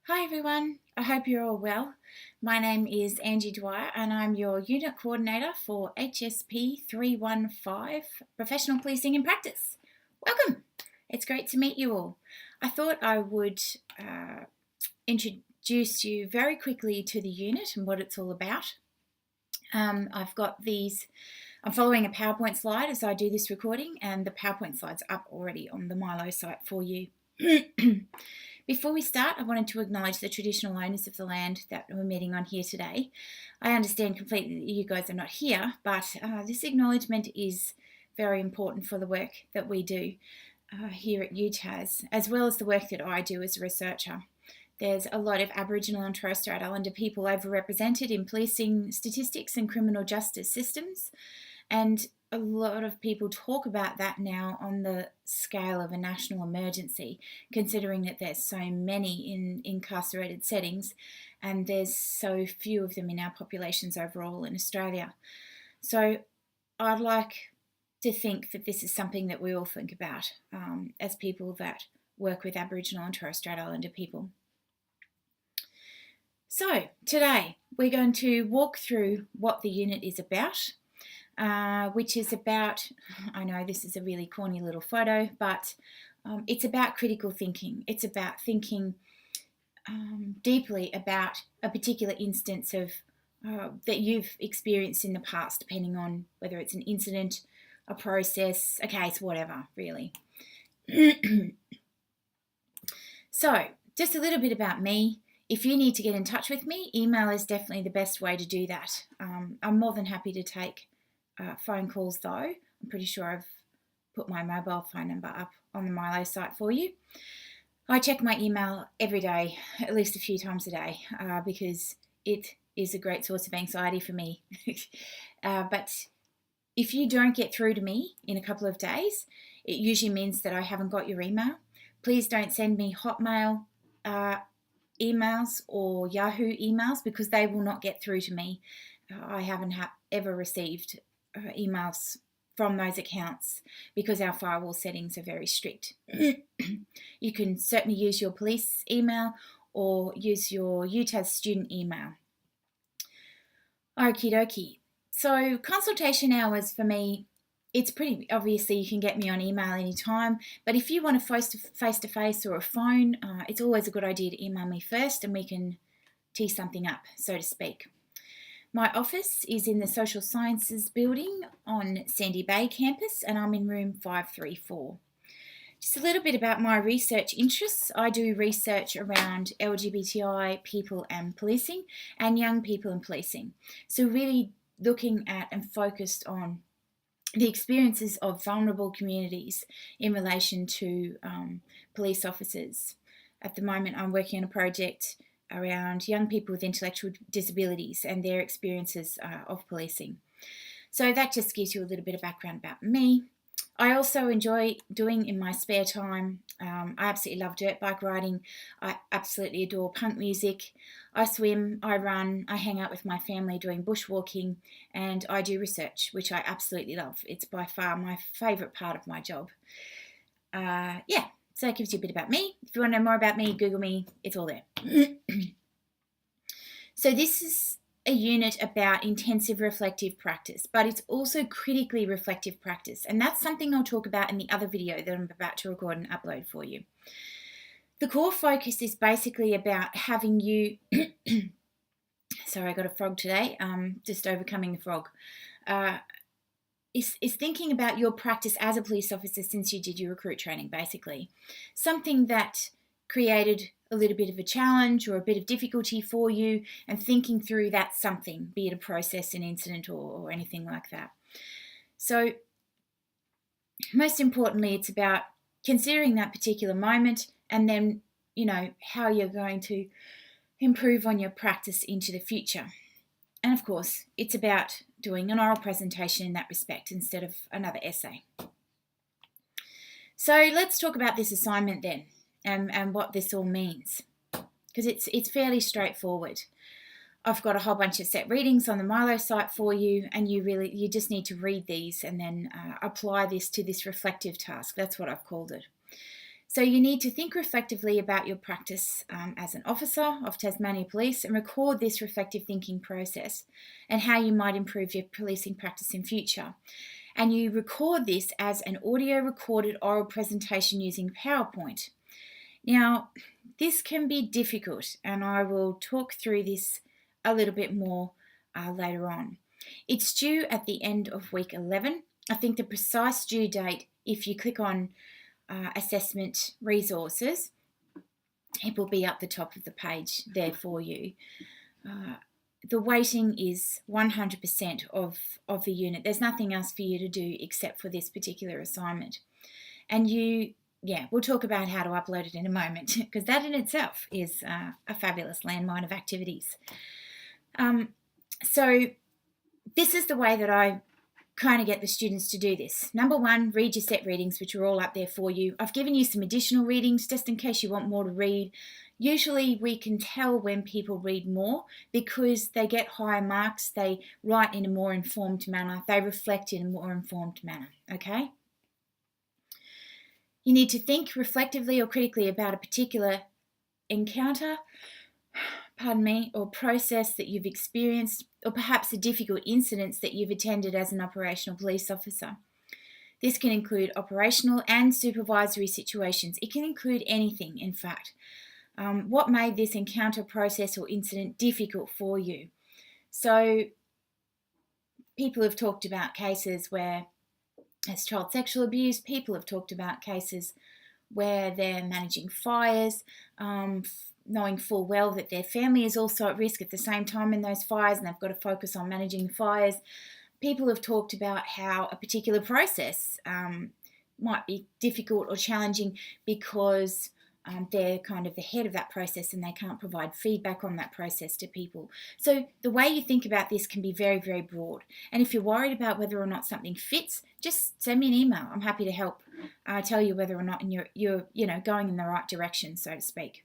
Hi everyone, I hope you're all well. My name is Angie Dwyer and I'm your Unit Coordinator for HSP315 Professional Policing in Practice. Welcome! It's great to meet you all. I thought I would introduce you very quickly to the unit and what it's all about. I'm following a PowerPoint slide as I do this recording, and the PowerPoint slide's up already on the Milo site for you. Before we start, I wanted to acknowledge the traditional owners of the land that we're meeting on here today. I understand completely that you guys are not here, but this acknowledgement is very important for the work that we do here at UTAS, as well as the work that I do as a researcher. There's a lot of Aboriginal and Torres Strait Islander people overrepresented in policing statistics and criminal justice systems, and a lot of people talk about that now on the scale of a national emergency, considering that there's so many in incarcerated settings and there's so few of them in our populations overall in Australia. So I'd like to think that this is something that we all think about as people that work with Aboriginal and Torres Strait Islander people. So today we're going to walk through what the unit is about, which is about, I know this is a really corny little photo, but it's about critical thinking. It's about thinking deeply about a particular instance of that you've experienced in the past, depending on whether it's an incident, a process, a case, whatever, really. So, just a little bit about me. If you need to get in touch with me, email is definitely the best way to do that. I'm more than happy to take phone calls though. I'm pretty sure I've put my mobile phone number up on the Milo site for you. I check my email every day, at least a few times a day, because it is a great source of anxiety for me. But if you don't get through to me in a couple of days, it usually means that I haven't got your email. Please don't send me Hotmail emails or Yahoo emails, because they will not get through to me. I haven't ever received emails from those accounts because our firewall settings are very strict. You can certainly use your police email or use your UTAS student email. Okie dokie. So consultation hours for me, it's pretty obviously you can get me on email anytime, but if you want a face-to-face or a phone, it's always a good idea to email me first and we can tee something up, so to speak. My office is in the Social Sciences building on Sandy Bay campus, and I'm in room 534. Just a little bit about my research interests. I do research around LGBTI people and policing and young people and policing. So really looking at and focused on the experiences of vulnerable communities in relation to police officers. At the moment, I'm working on a project around young people with intellectual disabilities and their experiences of policing. So that just gives you a little bit of background about me. I also enjoy doing in my spare time, I absolutely love dirt bike riding. I absolutely adore punk music. I swim, I run, I hang out with my family doing bushwalking, and I do research, which I absolutely love. It's by far my favourite part of my job. So that gives you a bit about me. If you want to know more about me, Google me, it's all there. So this is a unit about intensive reflective practice, but it's also critically reflective practice, and that's something I'll talk about in the other video that I'm about to record and upload for you. The core focus is basically about having you sorry, I got a frog today, just overcoming the frog. Is thinking about your practice as a police officer since you did your recruit training, basically. Something that created a little bit of a challenge or a bit of difficulty for you, and thinking through that something, be it a process, an incident, or anything like that. So most importantly, it's about considering that particular moment and then, how you're going to improve on your practice into the future. And of course, it's about doing an oral presentation in that respect instead of another essay. So let's talk about this assignment then and what this all means, because it's fairly straightforward. I've got a whole bunch of set readings on the Milo site for you, and you just need to read these and then apply this to this reflective task. That's what I've called it. So you need to think reflectively about your practice as an officer of Tasmania Police and record this reflective thinking process and how you might improve your policing practice in future. And you record this as an audio recorded oral presentation using PowerPoint. Now, this can be difficult, and I will talk through this a little bit more later on. It's due at the end of week 11. I think the precise due date, if you click on assessment resources, it will be up the top of the page there for you. The weighting is 100% of the unit. There's nothing else for you to do except for this particular assignment. And we'll talk about how to upload it in a moment, because that in itself is a fabulous landmine of activities. So this is the way that I kind of get the students to do this. Number one, read your set readings, which are all up there for you. I've given you some additional readings just in case you want more to read. Usually we can tell when people read more because they get higher marks, they write in a more informed manner, they reflect in a more informed manner, okay? You need to think reflectively or critically about a particular encounter, or process that you've experienced, or perhaps a difficult incident that you've attended as an operational police officer. This can include operational and supervisory situations. It can include anything, in fact. What made this encounter, process, or incident difficult for you? So, people have talked about cases where there's child sexual abuse. People have talked about cases where they're managing fires, knowing full well that their family is also at risk at the same time in those fires, and they've got to focus on managing the fires. People have talked about how a particular process might be difficult or challenging because they're kind of the head of that process and they can't provide feedback on that process to people. So the way you think about this can be very, very broad. And if you're worried about whether or not something fits, just send me an email. I'm happy to help tell you whether or not you're going in the right direction, so to speak.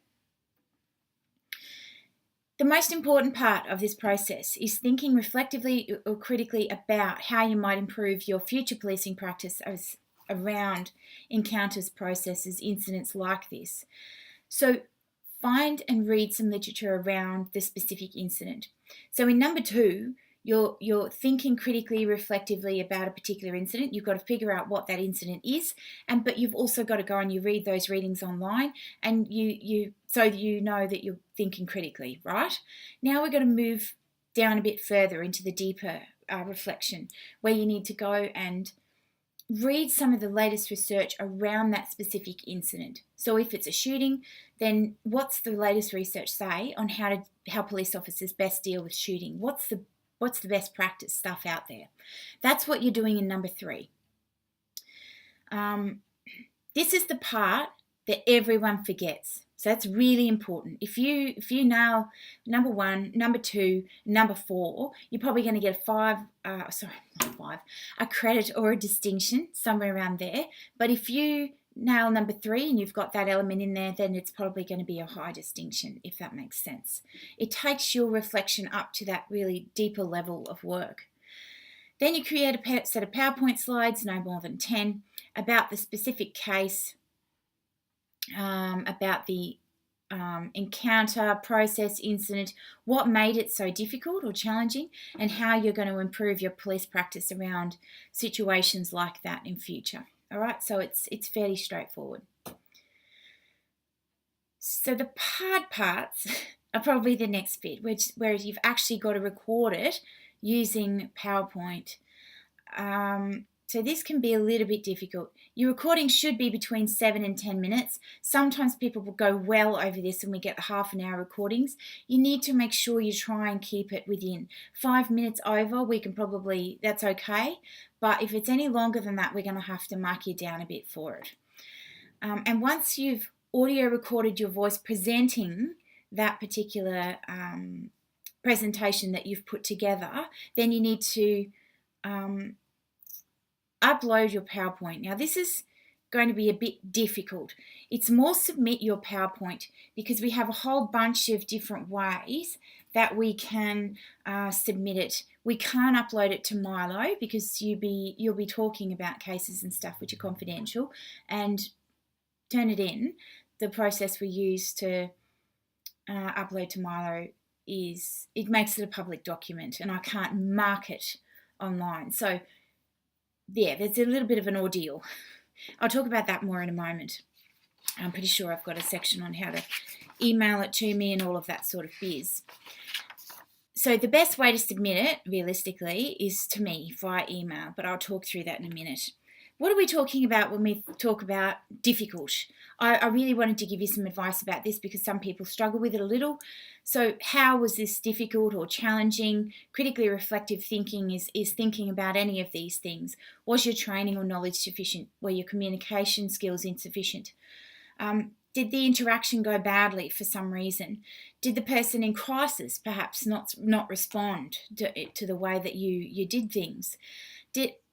The most important part of this process is thinking reflectively or critically about how you might improve your future policing practice around encounters, processes, incidents like this. So find and read some literature around the specific incident. So in number 2, you're thinking critically, reflectively about a particular incident. You've got to figure out what that incident is, but you've also got to go and you read those readings online, and so you know that you're thinking critically, right? Now we're going to move down a bit further into the deeper reflection, where you need to go and read some of the latest research around that specific incident. So if it's a shooting, then what's the latest research say on how police officers best deal with shooting? What's the best practice stuff out there? That's what you're doing in number 3. This is the part that everyone forgets. So that's really important. If you nail number 1, number 2, number 4, you're probably going to get a credit or a distinction, somewhere around there. But if you nail number 3 and you've got that element in there, then it's probably going to be a high distinction, if that makes sense. It takes your reflection up to that really deeper level of work. Then you create a set of PowerPoint slides, no more than 10, about the specific case, about the encounter, process, incident, what made it so difficult or challenging, and how you're going to improve your police practice around situations like that in future. All right, so it's fairly straightforward. So the hard parts are probably the next bit, where you've actually got to record it using PowerPoint. So this can be a little bit difficult. Your recording should be between 7 and 10 minutes. Sometimes people will go well over this and we get the half an hour recordings. You need to make sure you try and keep it within 5 minutes over. That's okay. But if it's any longer than that, we're going to have to mark you down a bit for it. And once you've audio recorded your voice presenting that particular presentation that you've put together, then you need to upload your PowerPoint. Now this is going to be a bit difficult. It's more submit your PowerPoint, because we have a whole bunch of different ways that we can submit it. We can't upload it to Milo because you'll be talking about cases and stuff which are confidential, and turn it in, the process we use to upload to Milo it makes it a public document, and I can't mark it online. So yeah, there's a little bit of an ordeal. I'll talk about that more in a moment. I'm pretty sure I've got a section on how to email it to me and all of that sort of biz. So the best way to submit it, realistically, is to me via email, but I'll talk through that in a minute. What are we talking about when we talk about difficult? I really wanted to give you some advice about this because some people struggle with it a little. So how was this difficult or challenging? Critically reflective thinking is thinking about any of these things. Was your training or knowledge sufficient? Were your communication skills insufficient? Did the interaction go badly for some reason? Did the person in crisis perhaps not respond to the way that you did things?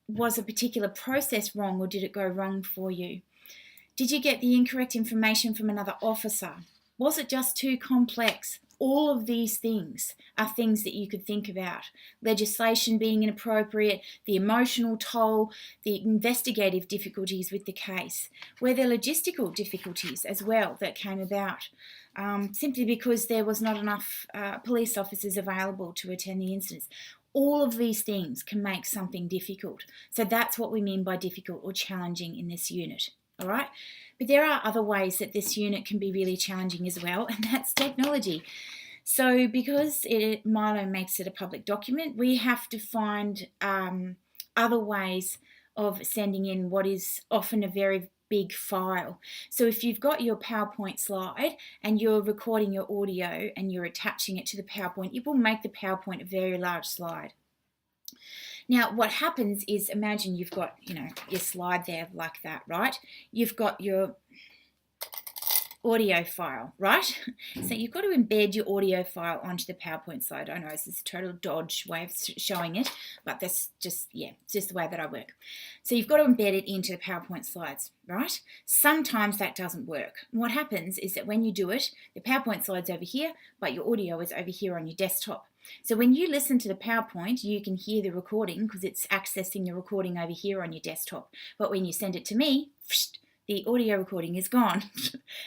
Was a particular process wrong, or did it go wrong for you? Did you get the incorrect information from another officer? Was it just too complex? All of these things are things that you could think about. Legislation being inappropriate, the emotional toll, the investigative difficulties with the case. Were there logistical difficulties as well that came about? Simply because there was not enough police officers available to attend the incidents. All of these things can make something difficult. So that's what we mean by difficult or challenging in this unit. All right, but there are other ways that this unit can be really challenging as well, and that's technology. So because Milo makes it a public document, we have to find other ways of sending in what is often a very big file. So if you've got your PowerPoint slide and you're recording your audio and you're attaching it to the PowerPoint, it will make the PowerPoint a very large slide. Now, what happens is, imagine you've got, your slide there like that, right? You've got your audio file, right? So you've got to embed your audio file onto the PowerPoint slide. I know this is a total dodge way of showing it, but that's just, it's just the way that I work. So you've got to embed it into the PowerPoint slides, right? Sometimes that doesn't work. What happens is that when you do it, the PowerPoint slide's over here, but your audio is over here on your desktop. So when you listen to the PowerPoint, you can hear the recording because it's accessing the recording over here on your desktop. But when you send it to me, the audio recording is gone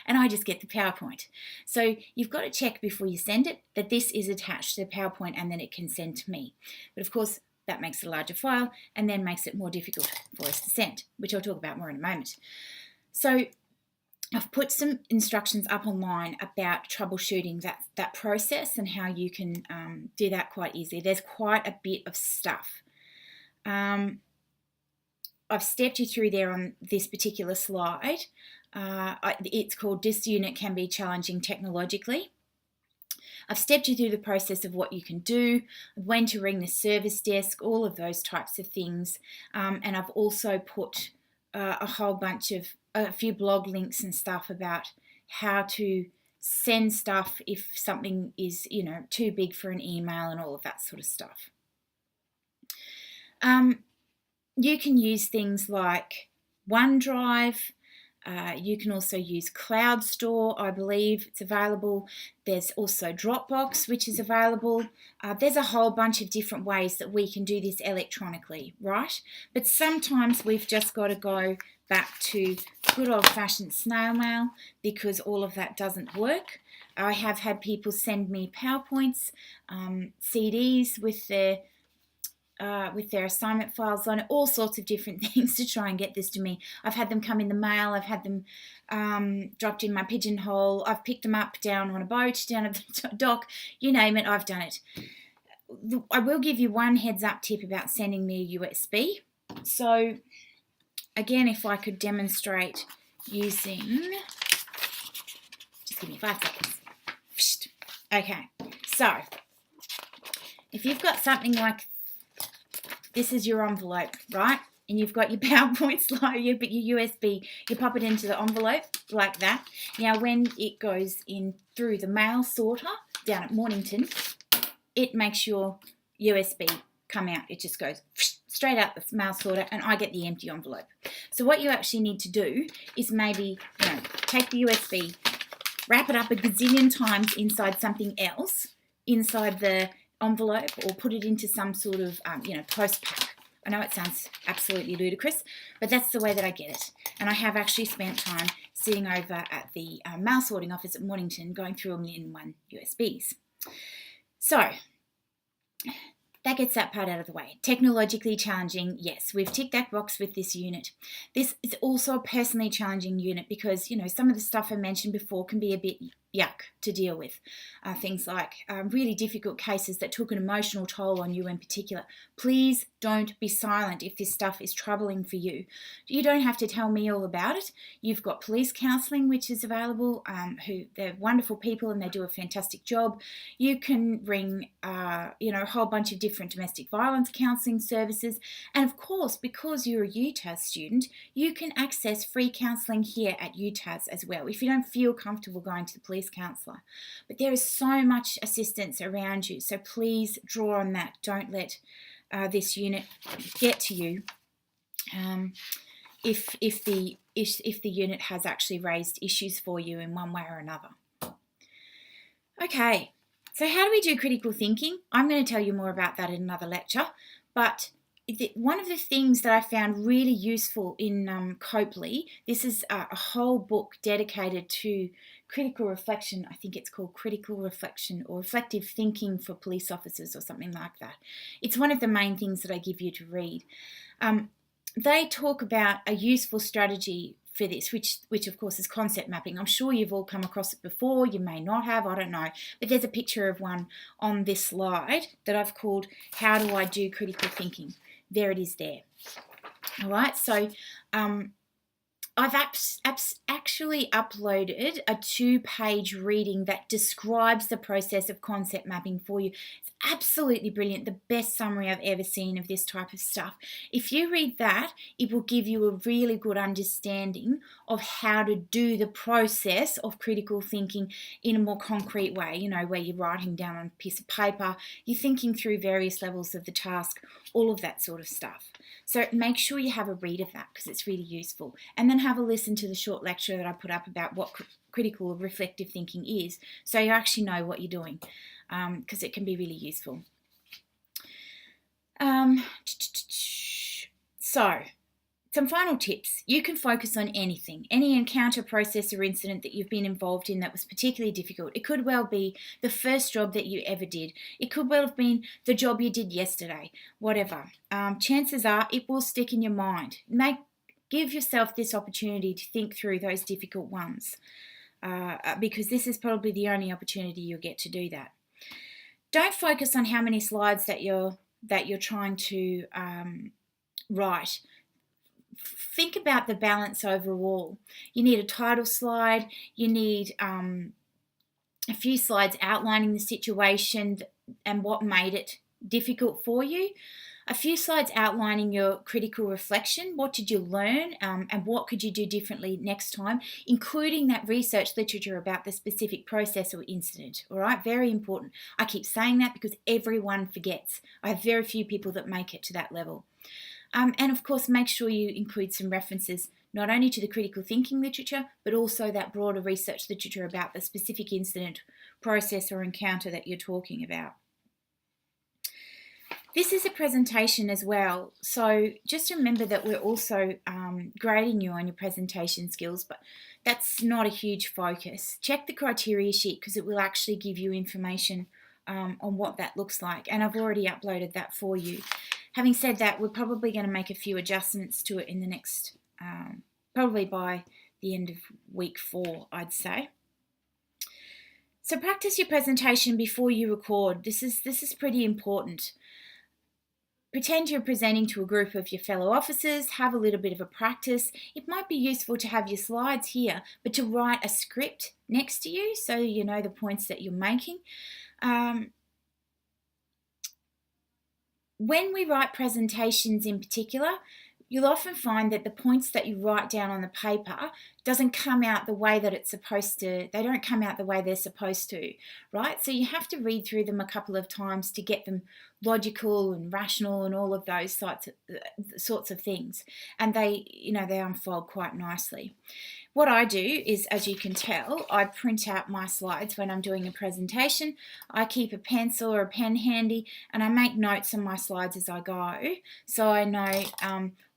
and I just get the PowerPoint. So you've got to check before you send it that this is attached to the PowerPoint and then it can send to me. But of course, that makes it a larger file and then makes it more difficult for us to send, which I'll talk about more in a moment. So I've put some instructions up online about troubleshooting that process and how you can do that quite easily. There's quite a bit of stuff. I've stepped you through there on this particular slide. It's called "This Unit Can Be Challenging Technologically." I've stepped you through the process of what you can do, when to ring the service desk, all of those types of things. And I've also put a whole bunch of a few blog links and stuff about how to send stuff if something is, too big for an email and all of that sort of stuff. You can use things like OneDrive. You can also use Cloud Store, I believe it's available. There's also Dropbox, which is available. There's a whole bunch of different ways that we can do this electronically, right? But sometimes we've just got to go back to good old-fashioned snail mail because all of that doesn't work. I have had people send me PowerPoints, CDs with their assignment files on it, all sorts of different things to try and get this to me. I've had them come in the mail, I've had them dropped in my pigeonhole, I've picked them up down on a boat, down at the dock, you name it, I've done it. I will give you one heads up tip about sending me a USB. So again, if I could demonstrate using, just give me 5 seconds. Okay, so if you've got something like this is your envelope, right? And you've got your PowerPoint slide, but your USB, you pop it into the envelope like that. Now, when it goes in through the mail sorter down at Mornington, it makes your USB come out. It just goes straight out the mail sorter and I get the empty envelope. So what you actually need to do is maybe, take the USB, wrap it up a gazillion times inside something else, inside the envelope, or put it into some sort of, post pack. I know it sounds absolutely ludicrous, but that's the way that I get it. And I have actually spent time sitting over at the mail sorting office at Mornington going through 1,001 USBs. So that gets that part out of the way. Technologically challenging, yes, we've ticked that box with this unit. This is also a personally challenging unit because, some of the stuff I mentioned before can be a bit yuck to deal with. Things like really difficult cases that took an emotional toll on you in particular. Please don't be silent if this stuff is troubling for you. You don't have to tell me all about it. You've got police counselling, which is available, they're wonderful people and they do a fantastic job. You can ring, a whole bunch of different domestic violence counselling services. And of course, because you're a UTAS student, you can access free counselling here at UTAS as well if you don't feel comfortable going to the police counsellor. But there is so much assistance around you, so please draw on that. Don't let this unit get to you if the unit has actually raised issues for you in one way or another. Okay, so how do we do critical thinking? I'm going to tell you more about that in another lecture, but one of the things that I found really useful in Copley, this is a whole book dedicated to critical reflection. I think it's called Critical Reflection or Reflective Thinking for Police Officers or something like that. It's one of the main things that I give you to read. They talk about a useful strategy for this, which of course is concept mapping. I'm sure you've all come across it before. You may not have, I don't know. But there's a picture of one on this slide that I've called How Do I Do Critical Thinking? There it is there. All right, so I've actually uploaded a 2-page reading that describes the process of concept mapping for you. It's absolutely brilliant, the best summary I've ever seen of this type of stuff. If you read that, it will give you a really good understanding of how to do the process of critical thinking in a more concrete way, where you're writing down on a piece of paper, you're thinking through various levels of the task, all of that sort of stuff. So make sure you have a read of that because it's really useful. And then have a listen to the short lecture that I put up about what critical reflective thinking is, so you actually know what you're doing, because it can be really useful. So, some final tips. You can focus on anything, any encounter, process or incident that you've been involved in that was particularly difficult. It could well be the first job that you ever did. It could well have been the job you did yesterday, whatever. Chances are it will stick in your mind. Give yourself this opportunity to think through those difficult ones, because this is probably the only opportunity you'll get to do that. Don't focus on how many slides that you're trying to write. Think about the balance overall. You need a title slide. You need a few slides outlining the situation and what made it difficult for you. A few slides outlining your critical reflection. What did you learn and what could you do differently next time, including that research literature about the specific process or incident. All right, very important. I keep saying that because everyone forgets. I have very few people that make it to that level. And of course, make sure you include some references not only to the critical thinking literature, but also that broader research literature about the specific incident, process or encounter that you're talking about. This is a presentation as well, so just remember that we're also grading you on your presentation skills, but that's not a huge focus. Check the criteria sheet because it will actually give you information on what that looks like, and I've already uploaded that for you. Having said that, we're probably going to make a few adjustments to it in the next, probably by the end of week 4, I'd say. So practice your presentation before you record. This is pretty important. Pretend you're presenting to a group of your fellow officers, have a little bit of a practice. It might be useful to have your slides here, but to write a script next to you so you know the points that you're making. When we write presentations in particular, you'll often find that the points that you write down on the paper doesn't come out the way that it's supposed to. They don't come out the way they're supposed to, right? So you have to read through them a couple of times to get them logical and rational and all of those sorts of things. And they unfold quite nicely. What I do is, as you can tell, I print out my slides when I'm doing a presentation. I keep a pencil or a pen handy and I make notes on my slides as I go, so I know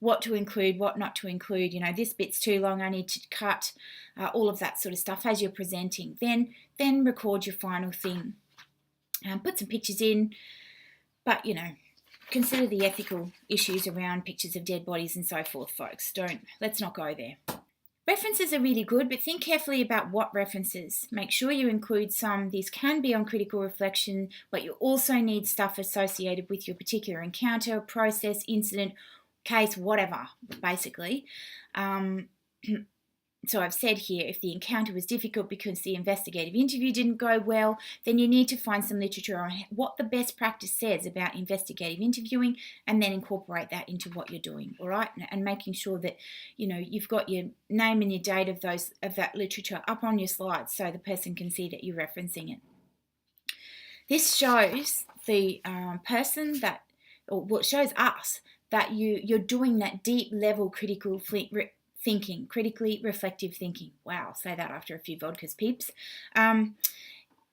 what to include, what not to include. This bit's too long, I need to cut, all of that sort of stuff as you're presenting. Then record your final thing. Put some pictures in, but consider the ethical issues around pictures of dead bodies and so forth, folks. Let's not go there. References are really good, but think carefully about what references. Make sure you include some. These can be on critical reflection, but you also need stuff associated with your particular encounter, process, incident, case, whatever, basically. So I've said here, if the encounter was difficult because the investigative interview didn't go well, then you need to find some literature on what the best practice says about investigative interviewing, and then incorporate that into what you're doing, all right? And making sure that, you've got your name and your date of that literature up on your slides so the person can see that you're referencing it. This shows the person that, it shows us that you're doing that deep level critical thinking, critically reflective thinking. Wow, say that after a few vodkas, peeps.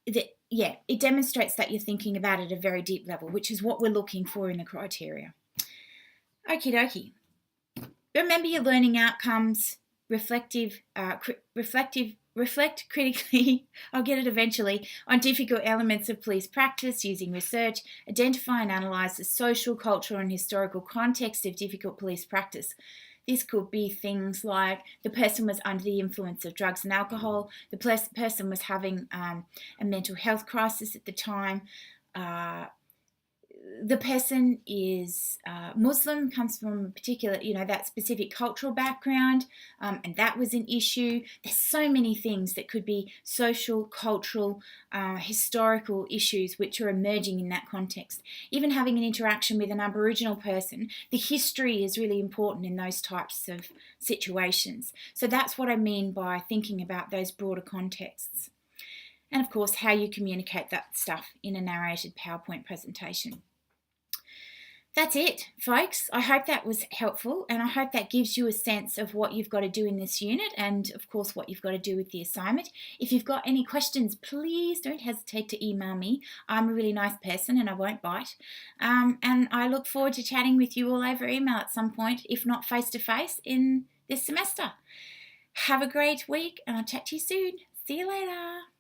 It demonstrates that you're thinking about it at a very deep level, which is what we're looking for in the criteria. Okie dokie. Remember your learning outcomes, reflect critically, I'll get it eventually, on difficult elements of police practice using research, identify and analyse the social, cultural and historical context of difficult police practice. This could be things like the person was under the influence of drugs and alcohol, the person was having a mental health crisis at the time, the person is Muslim, comes from a particular, that specific cultural background, and that was an issue. There's so many things that could be social, cultural, historical issues which are emerging in that context. Even having an interaction with an Aboriginal person, the history is really important in those types of situations. So that's what I mean by thinking about those broader contexts. And of course, how you communicate that stuff in a narrated PowerPoint presentation. That's it, folks. I hope that was helpful, and I hope that gives you a sense of what you've got to do in this unit, and of course what you've got to do with the assignment. If you've got any questions, please don't hesitate to email me. I'm a really nice person and I won't bite. And I look forward to chatting with you all over email at some point, if not face-to-face, in this semester. Have a great week, and I'll chat to you soon. See you later.